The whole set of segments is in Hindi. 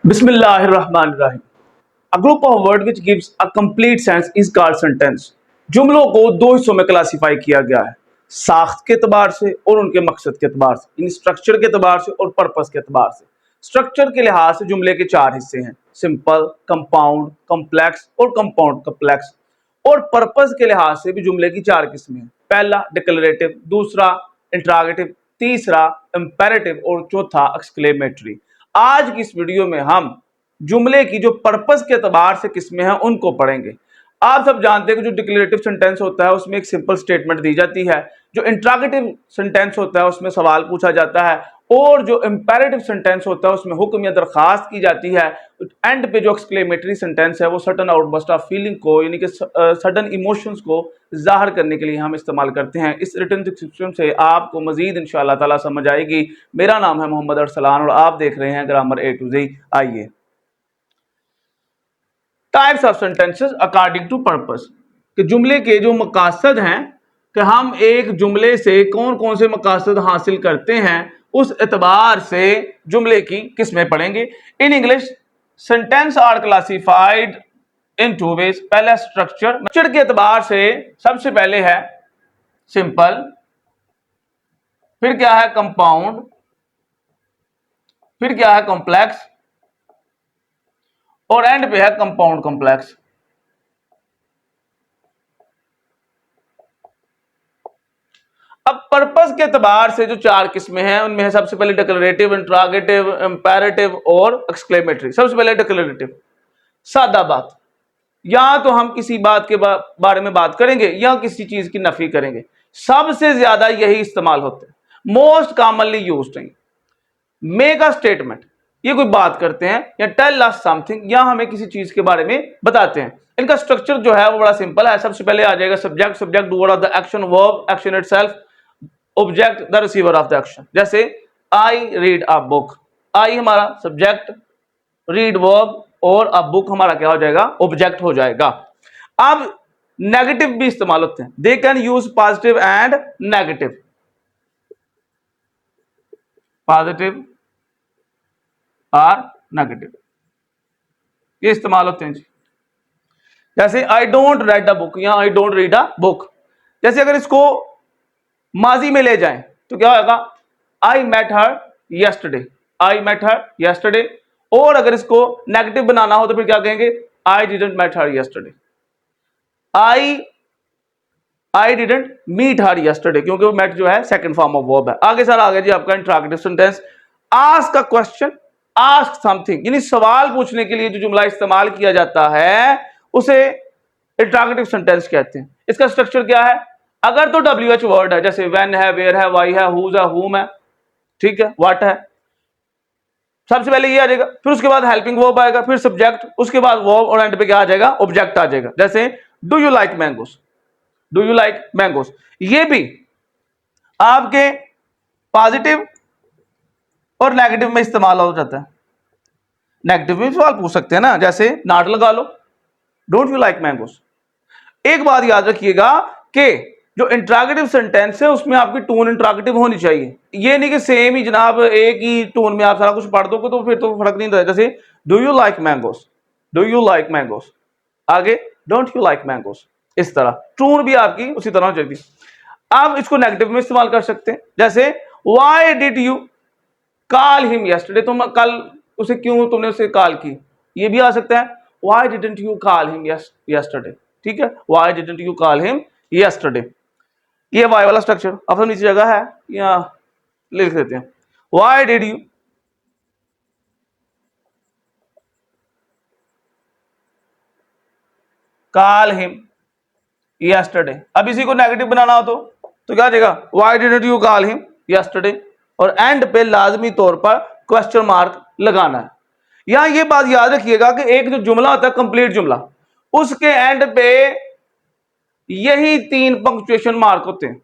बिस्मिल्लाहिर्रहमानिर्रहीम। A group of word which gives a complete sense is called sentence। जुमलों को दो हिस्सों में क्लासिफाई किया गया है, साख्त के एतबार से और उनके मकसद के एतबार से, इन स्ट्रक्चर के एतबार से और पर्पस के एतबार से। स्ट्रक्चर के लिहाज से जुमले के चार हिस्से हैं, सिंपल, कंपाउंड, कम्प्लेक्स और कंपाउंड कम्प्लेक्स। और पर्पस के लिहाज से भी जुमले की चार किस्में हैं, पहला डिक्लेरेटिव, दूसरा इंटरोगेटिव, तीसरा इंपेरेटिव और चौथा एक्सक्लेमेटरी। आज की इस वीडियो में हम जुमले की जो पर्पस के एतबार से किस्में हैं उनको पढ़ेंगे। आप सब जानते हैं कि जो डिक्लेरेटिव सेंटेंस होता है उसमें एक सिंपल स्टेटमेंट दी जाती है, जो इंटरोगेटिव सेंटेंस होता है उसमें सवाल पूछा जाता है, और जो इंपेरेटिव सेंटेंस होता है उसमें हुक्म या दरखास्त की जाती है। एंड पे जो एक्सक्लेमेटरी सेंटेंस है वो सडन आउटबर्स्ट ऑफ फीलिंग को, यानी कि सडन इमोशंस को जाहिर करने के लिए हम इस्तेमाल करते हैं। इस रिटन डिस्क्रिप्शन से आपको मजीद इंशाअल्लाह ताला समझ आएगी। मेरा नाम है मोहम्मद अरसलान और आप देख रहे हैं ग्रामर ए टू ज़ेड। आइए, types of sentences according to purpose, कि जुमले के जो मकासद हैं, कि हम एक जुमले से कौन कौन से मकासद हासिल करते हैं, उस एतबार से जुमले की किस्में पढ़ेंगे। In English sentence are classified in two ways. पहला स्ट्रक्चर के एतबार से सबसे पहले है सिंपल, फिर क्या है कंपाउंड, फिर क्या है कॉम्प्लेक्स और एंड पे है कंपाउंड कॉम्प्लेक्स। अब पर्पस के एतबार से जो चार किस्में हैं उनमें है सबसे पहले डिक्लेरेटिव, इंटरोगेटिव, इंपेरेटिव और एक्सक्लेमेटरी। सबसे पहले डिक्लेरेटिव, सादा बात, या तो हम किसी बात के बारे में बात करेंगे या किसी चीज की नफी करेंगे। सबसे ज्यादा यही इस्तेमाल होते हैं, मोस्ट कॉमनली यूज्ड हैं। मेक अ स्टेटमेंट, ये कोई बात करते हैं, या टेल अस समथिंग, या हमें किसी चीज के बारे में बताते हैं। इनका स्ट्रक्चर जो है वो बड़ा सिंपल है। सबसे पहले आ जाएगा subject, subject doer of the action, verb action itself, object the receiver of the action. जैसे आई रीड अ बुक, आई हमारा सब्जेक्ट, रीड वर्ब और अ बुक हमारा क्या हो जाएगा, ऑब्जेक्ट हो जाएगा। अब नेगेटिव भी इस्तेमाल होते हैं, they can use positive and negative. Positive और नेगेटिव ये इस्तेमाल होते हैं जी। जैसे I don't read a book या I don't read a book. जैसे अगर इसको माजी में ले जाएं तो क्या होगा, I met her yesterday, I met her yesterday. और अगर इसको नेगेटिव बनाना हो तो फिर क्या कहेंगे, I didn't met her yesterday, I didn't meet her yesterday, क्योंकि वो मेट जो है सेकंड फॉर्म ऑफ वर्ब है। आगे सर आगे जी आपका interrogative sentence, ask a question, ask something, यानी सवाल पूछने के लिए जो जुमला इस्तेमाल किया जाता है उसे इंटरोगेटिव सेंटेंस कहते हैं। इसका स्ट्रक्चर क्या है, अगर तो WH वर्ड है, जैसे व्हेन है, वेयर है, वाई है, हुज है, हुम है, ठीक है, व्हाट है, सबसे पहले ये आ जाएगा, फिर उसके बाद हेल्पिंग वर्ब आएगा, फिर सब्जेक्ट, उसके बाद वर्ब और एंड पे क्या आ जाएगा, ऑब्जेक्ट आ जाएगा। जैसे do you like mangoes, do you like mangoes. ये भी आपके पॉजिटिव और नेगेटिव में इस्तेमाल हो जाता है। नेगेटिव में सवाल पूछ सकते हैं ना, जैसे नाट लगा लो, डोंट यू लाइक मैंगोस। एक बात याद रखिएगा कि जो इंटरोगेटिव सेंटेंस है उसमें आपकी टोन इंटरोगेटिव होनी चाहिए। ये नहीं कि सेम ही जनाब एक ही टोन में आप सारा कुछ पढ़ दोगे तो फिर तो फर्क नहीं होता। जैसे do you like mangoes, do you like mangoes, आगे डोंट यू लाइक मैंगोस। इस तरह टोन भी आपकी उसी तरह हो जाएगी। आप इसको नेगेटिव में इस्तेमाल कर सकते हैं, जैसे why did you call him yesterday, तुम कल उसे क्यों तुमने उसे कॉल की। ये भी आ सकता है why didn't you call him yesterday, ठीक है, why didn't you call him yesterday. ये वाई वाला स्ट्रक्चर अब नीचे जगह है, यहां लिख देते हैं, why did you call him yesterday. अब इसी को नेगेटिव बनाना हो तो क्या आ जाएगा, why didn't you call him yesterday, और एंड पे लाजमी तौर पर क्वेश्चन मार्क लगाना है। यहां ये बात याद रखिएगा कि एक जो जुमला होता है कंप्लीट जुमला, उसके एंड पे यही 3 पंक्चुएशन मार्क होते हैं।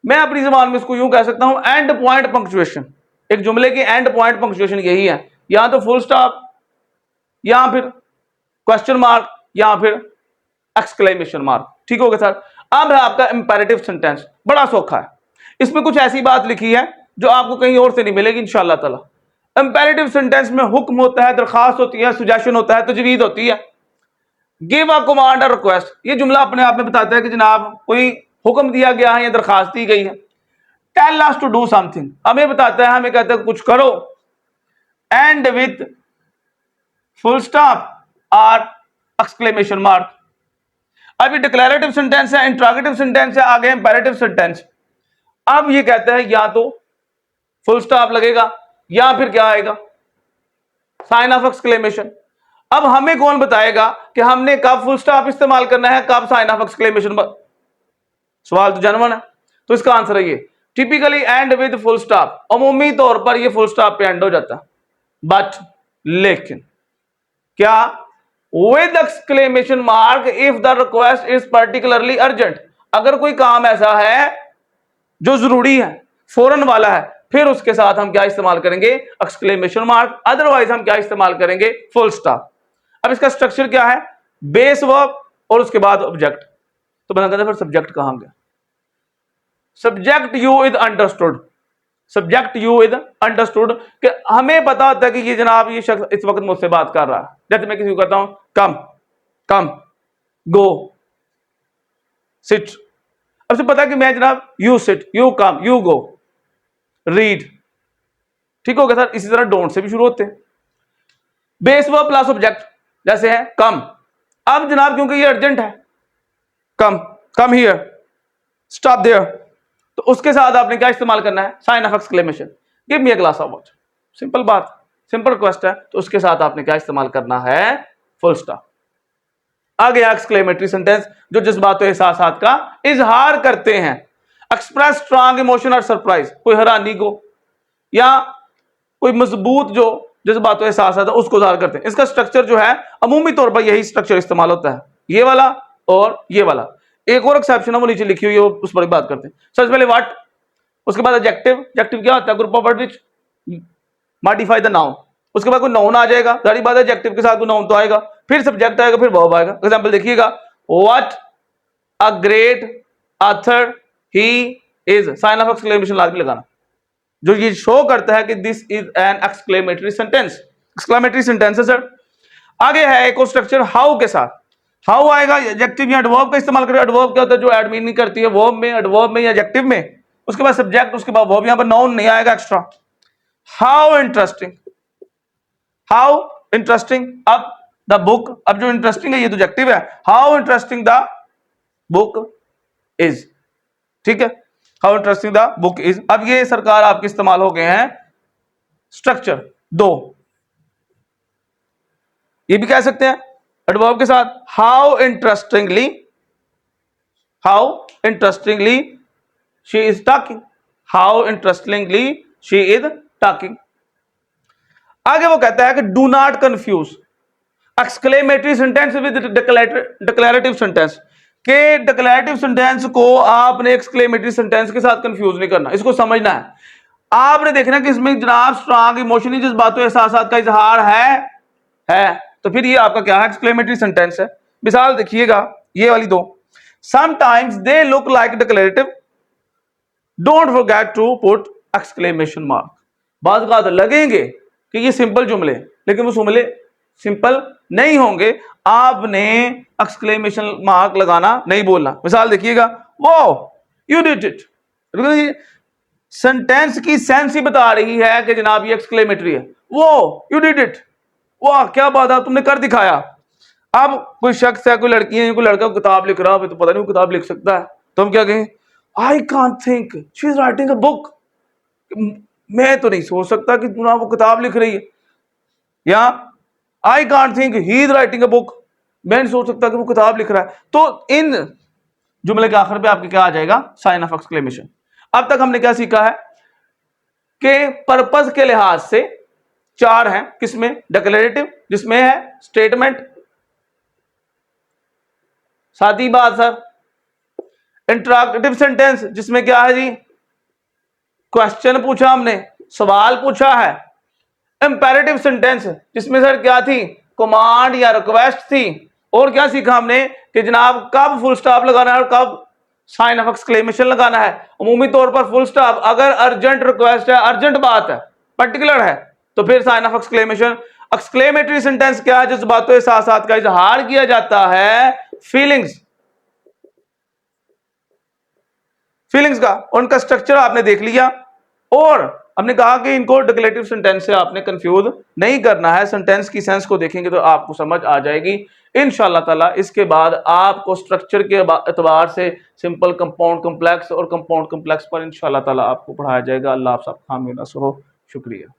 मैं अपनी जबान में इसको यूं कह सकता हूं, एंड पॉइंट पंक्चुएशन। एक जुमले की एंड पॉइंट पंक्चुएशन यही है, या तो फुल स्टॉप, या फिर क्वेश्चन मार्क, या फिर एक्सक्लेमेशन मार्क। ठीक हो गया सर। अब है आपका इंपेरेटिव सेंटेंस, बड़ा सौखा है। इसमें कुछ ऐसी बात लिखी है जो आपको कहीं और से नहीं मिलेगी इंशाअल्लाह ताला। इंपेरेटिव सेंटेंस में हुक्म होता है, दरखास्त होती है, सुजेशन होता है, तजवीज़ होती है। गिव अ कमांड और रिक्वेस्ट, ये जुमला अपने आप में बताता है कि जनाब कोई हुक्म दिया गया है या दरखास्त दी गई है। Tell us to do something, हमें बताता है, हमें कहता है कुछ करो। एंड विथ फुल स्टॉप और एक्सक्लेमेशन मार्क। अभी डिक्लेरेटिव सेंटेंस है, इंट्रोगेटिव सेंटेंस है, आगे इंपेरेटिव सेंटेंस। अब ये कहता है या तो फुल स्टॉप लगेगा या फिर क्या आएगा, साइन ऑफ एक्सक्लेमेशन। अब हमें कौन बताएगा कि हमने कब फुल स्टॉप इस्तेमाल करना है, कब साइन ऑफ एक्सक्लेमेशन। सवाल तो जनवन है, तो इसका आंसर है ये typically end with full stop. अमूमी तौर पर ये फुल स्टॉप पे एंड हो जाता है, बट लेकिन क्या with exclamation mark if the request is particularly urgent. अगर कोई काम ऐसा है जो जरूरी है, फौरन वाला है, फिर उसके साथ हम क्या इस्तेमाल करेंगे, एक्सक्लेमेशन मार्क। अदरवाइज हम क्या इस्तेमाल करेंगे, फुल स्टॉप। अब इसका स्ट्रक्चर क्या है, बेस वर्ब और उसके बाद ऑब्जेक्ट। तो बना कहते हैं फिर सब्जेक्ट कहां गया, subject you is understood. Subject you is understood कि हमें पता होता है कि ये जनाब ये शख्स इस वक्त मुझसे बात कर रहा है। जैसे मैं किसी को कहता हूं कम कम, गो, सिट। अब से पता है कि मैं जनाब you sit, you come, you go, read. ठीक हो गया सर। इसी तरह डोंट से भी शुरू होते हैं, बेस वर्ब प्लस ऑब्जेक्ट। जैसे है कम, अब जनाब क्योंकि ये अर्जेंट है, come, come here, stop there, तो उसके साथ आपने क्या इस्तेमाल करना है, sign of exclamation. Give me a glass of water, simple बात, सिंपल रिक्वेस्ट है, तो उसके साथ आपने क्या इस्तेमाल करना है, फुल स्टॉप। आ गया एक्सक्लेमेटरी सेंटेंस, जो जज्बातों एहसासात का इजहार करते हैं। एक्सप्रेस स्ट्रांग इमोशन और सरप्राइज, कोई हैरानी को या कोई मजबूत जो जज्बातों एहसासात है उसको इजहार करते हैं। इसका स्ट्रक्चर जो है अमूमी तौर पर यही स्ट्रक्चर इस्तेमाल होता है, ये वाला और ये वाला। एक और एक्सेप्शन है वो नीचे लिखी हुई है, उस पर बात करते हैं। सबसे पहले व्हाट, उसके बाद एडजेक्टिव। एडजेक्टिव क्या होता है, group of word which modify the noun. उसके बाद कोई नाउन आ जाएगा, सारी बात एडजेक्टिव के साथ कोई नाउन तो आएगा, फिर सब्जेक्ट आएगा, फिर वर्ब आएगा। एग्जांपल देखिएगा, what a great author he is, sign of exclamation लाजमी लगाना, जो ये शो करता है कि this is an exclamatory sentence. Exclamatory sentence है सर। आगे है एक और स्ट्रक्चर हाउ के साथ। हाउ आएगा, एडजेक्टिव या एडवर्ब का इस्तेमाल करें। एडवर्ब क्या होता है, जो एड मीनिंग नहीं करती है, वर्ब में, एडवर्ब में या एडजेक्टिव में। उसके बाद सब्जेक्ट, उसके बाद वर्ब, यहां पर नाउन नहीं आएगा extra. How interesting, how interesting. अब द बुक, अब जो इंटरेस्टिंग है ये तो एडजेक्टिव है, how interesting the book is. ठीक है, how interesting the book is. अब ये सरकार आपके इस्तेमाल हो गए हैं स्ट्रक्चर दो, ये भी कह सकते हैं एडवर्ब के साथ, how interestingly, how interestingly she is talking, how interestingly she is talking. आगे वो कहता है कि do not confuse exclamatory sentence with declarative sentence, के डिक्लेरेटिव सेंटेंस को आपने एक्सक्लेमेटरी सेंटेंस के साथ कंफ्यूज नहीं करना, इसको समझना है। आपने देखना कि इसमें जनाब स्ट्रांग इमोशनली जज्बातों एहसासात का इजहार है, तो फिर ये आपका क्या है, एक्सक्लेमेटरी सेंटेंस है। मिसाल देखिएगा ये वाली दो, sometimes they look like declarative, don't forget to put exclamation mark. बात बात लगेंगे कि ये सिंपल जुमले, लेकिन वो जुमले सिंपल नहीं होंगे, आपने एक्सक्लेमेशन मार्क लगाना नहीं बोलना। मिसाल देखिएगा, वो यू डिड इट, सेंटेंस की सेंस ही बता रही है कि जनाब ये एक्सक्लेमेटरी है। वो यू डिड इट, वाह क्या बात है, तुमने कर दिखाया। अब कोई शख्स है, कोई लड़की है, कोई लड़का किताब लिख रहा है, तो पता नहीं वो किताब लिख सकता है, तो हम क्या कहें, I can't think she is writing a book, मैं तो नहीं सोच सकता कि वो किताब लिख रही है। या I can't think he is writing a book, मैं नहीं सोच सकता कि वो किताब लिख रहा है। तो इन जुमले के आखिर पे आपके क्या आ जाएगा, साइन ऑफ एक्सक्लेमेशन। अब तक हमने क्या सीखा है कि पर्पस के लिहाज से चार हैं, किसमें, डिक्लेरेटिव जिसमें है स्टेटमेंट, सादी बात सर, इंटरॉगेटिव सेंटेंस जिसमें क्या है जी, क्वेश्चन पूछा हमने, सवाल पूछा है, इंपेरेटिव सेंटेंस जिसमें सर क्या थी, कमांड या रिक्वेस्ट थी, और क्या सीखा हमने कि जनाब कब फुल स्टॉप लगाना है और कब साइन ऑफ एक्सक्लेमेशन लगाना है। अमूमी तौर पर फुल स्टॉप अगर अर्जेंट रिक्वेस्ट है, अर्जेंट बात है, पर्टिकुलर है, तो फिर sign of exclamation. Exclamatory sentence क्या है? जज्बातों एहसासात का इजहार किया जाता है, फीलिंग्स का। उनका स्ट्रक्चर आपने देख लिया और हमने कहा कि इनको डिक्लेरेटिव सेंटेंस से आपने कंफ्यूज नहीं करना है। सेंटेंस की सेंस को देखेंगे तो आपको समझ आ जाएगी इंशाअल्लाह ताला। इसके बाद आपको स्ट्रक्चर के एतबार से सिंपल, कंपाउंड, कॉम्प्लेक्स और कंपाउंड कॉम्प्लेक्स पर इंशाअल्लाह ताला आपको पढ़ाया जाएगा। अल्लाह आप सब खामिल नसर हो। शुक्रिया।